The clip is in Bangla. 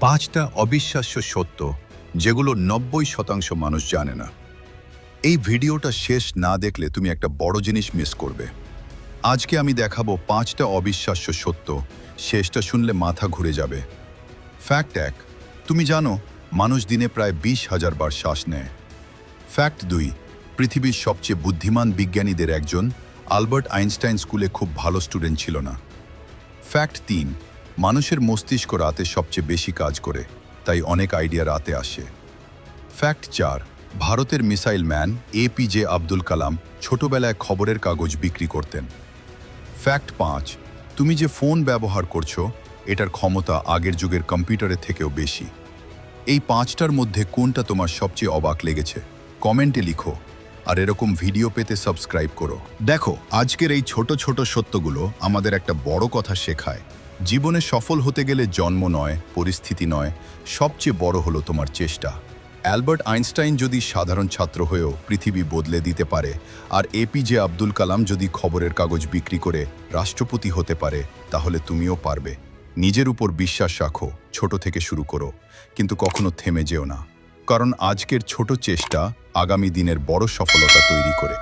5টা অবিশ্বাস্য সত্য যেগুলো 90% মানুষ জানে না। এই ভিডিওটা শেষ না দেখলে তুমি একটা বড় জিনিস মিস করবে। আজকে আমি দেখাবো 5টা অবিশ্বাস্য সত্য, শেষটা শুনলে মাথা ঘুরে যাবে। ফ্যাক্ট 1, তুমি জানো মানুষ দিনে প্রায় 20,000 বার শ্বাস নেয়। ফ্যাক্ট 2, পৃথিবীর সবচেয়ে বুদ্ধিমান বিজ্ঞানীদের একজন, আলবার্ট আইনস্টাইন স্কুলে খুব ভালো স্টুডেন্ট ছিল না। ফ্যাক্ট 3, মানুষের মস্তিষ্ক রাতে সবচেয়ে বেশি কাজ করে, তাই অনেক আইডিয়া রাতে আসে। ফ্যাক্ট 4, ভারতের missile man APJ Abdul Kalam ছোটবেলায় খবরের কাগজ বিক্রি করতেন। ফ্যাক্ট 5, তুমি যে ফোন ব্যবহার করছো এটার ক্ষমতা আগের যুগের কম্পিউটারের থেকেও বেশি। এই 5টার মধ্যে কোনটা তোমার সবচেয়ে অবাক লেগেছে কমেন্টে লিখো, আর এরকম ভিডিও পেতে সাবস্ক্রাইব করো। দেখো, আজকের এই ছোট ছোট সত্যগুলো আমাদের একটা বড় কথা শেখায়। জীবনে সফল হতে গেলে জন্ম নয়, পরিস্থিতি নয়, সবচেয়ে বড় হলো তোমার চেষ্টা। অ্যালবার্ট আইনস্টাইন যদি সাধারণ ছাত্র হয়েও পৃথিবী বদলে দিতে পারে, আর APJ আব্দুল কালাম যদি খবরের কাগজ বিক্রি করে রাষ্ট্রপতি হতে পারে, তাহলে তুমিও পারবে। নিজের উপর বিশ্বাস রাখো, ছোট থেকে শুরু করো, কিন্তু কখনো থেমে যেও না, কারণ আজকের ছোট চেষ্টা আগামী দিনের বড় সফলতা তৈরি করে।